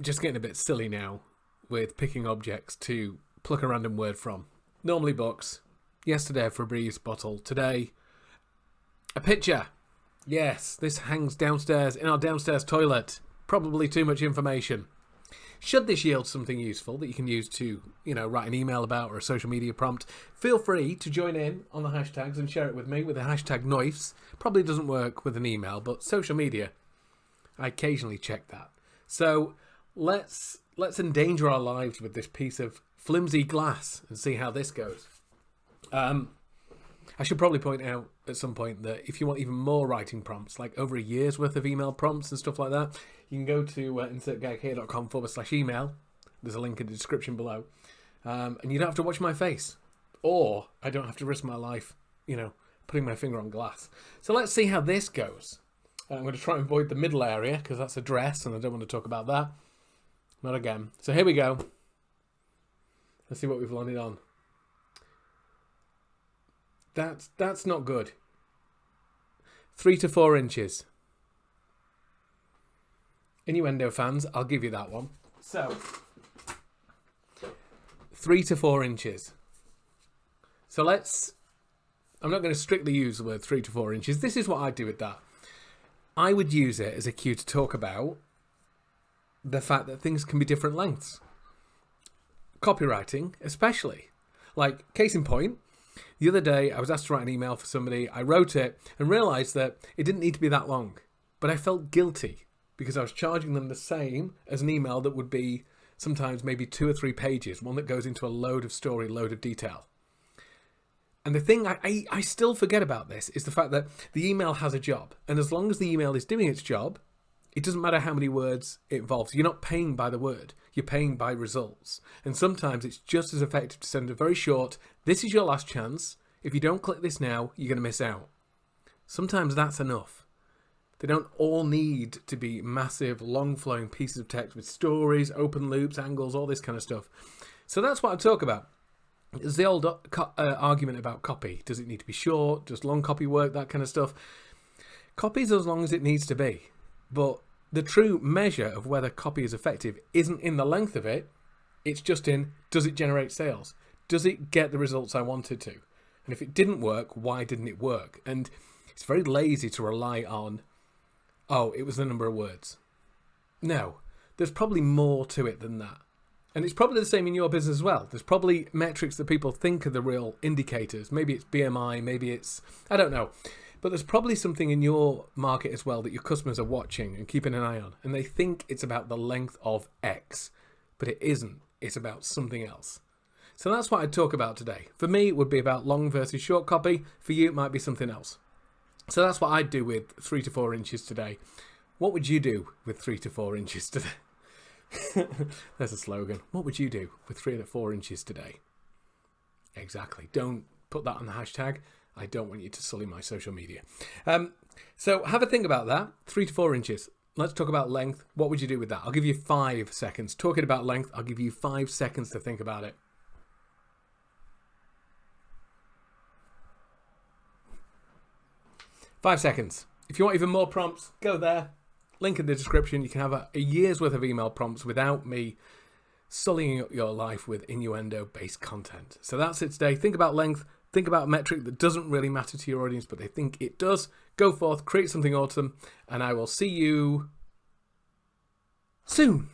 just getting a bit silly now with picking objects to pluck a random word from. Normally books. Yesterday a Febreze bottle. Today, a picture. Yes, this hangs downstairs in our downstairs toilet. Probably too much information. Should this yield something useful that you can use to, write an email about or a social media prompt, feel free to join in on the hashtags and share it with me with the hashtag #Noifs. Probably doesn't work with an email, but social media, I occasionally check that. So let's endanger our lives with this piece of flimsy glass and see how this goes. I should probably point out at some point that if you want even more writing prompts, like over a year's worth of email prompts and stuff like that, you can go to insertgaghere.com/email. There's a link in the description below. And you don't have to watch my face. Or I don't have to risk my life, putting my finger on glass. So let's see how this goes. I'm going to try and avoid the middle area because that's a dress and I don't want to talk about that. Not again. So here we go. Let's see what we've landed on. That's not good. 3 to 4 inches. Innuendo fans, I'll give you that one. So, 3 to 4 inches. So I'm not going to strictly use the word 3 to 4 inches. This is what I do with that. I would use it as a cue to talk about the fact that things can be different lengths. Copywriting, especially. Like, case in point, the other day I was asked to write an email for somebody. I wrote it and realised that it didn't need to be that long. But I felt guilty because I was charging them the same as an email that would be sometimes maybe 2 or 3 pages, one that goes into a load of story, load of detail. And the thing I still forget about this is the fact that the email has a job. And as long as the email is doing its job, it doesn't matter how many words it involves. You're not paying by the word. You're paying by results. And sometimes it's just as effective to send a very short, this is your last chance. If you don't click this now, you're going to miss out. Sometimes that's enough. They don't all need to be massive, long-flowing pieces of text with stories, open loops, angles, all this kind of stuff. So that's what I talk about. There's the old argument about copy. Does it need to be short? Does long copy work? That kind of stuff. Copy's as long as it needs to be. But the true measure of whether copy is effective isn't in the length of it. It's just in, does it generate sales? Does it get the results I wanted to? And if it didn't work, why didn't it work? And it's very lazy to rely on, it was the number of words. No, there's probably more to it than that. And it's probably the same in your business as well. There's probably metrics that people think are the real indicators. Maybe it's BMI, maybe it's, I don't know. But there's probably something in your market as well that your customers are watching and keeping an eye on. And they think it's about the length of X. But it isn't. It's about something else. So that's what I'd talk about today. For me, it would be about long versus short copy. For you, it might be something else. So that's what I'd do with 3 to 4 inches today. What would you do with 3 to 4 inches today? There's a slogan. What would you do with 3 to 4 inches today? Exactly. Don't put that on the hashtag. I don't want you to sully my social media. So have a think about that. 3 to 4 inches. Let's talk about length. What would you do with that? I'll give you 5 seconds. Talking about length, I'll give you 5 seconds to think about it. Five seconds. If you want even more prompts, go there. Link in the description. You can have a year's worth of email prompts without me sullying up your life with innuendo-based content. So that's it today. Think about length. Think about a metric that doesn't really matter to your audience, but they think it does. Go forth, create something awesome, and I will see you soon.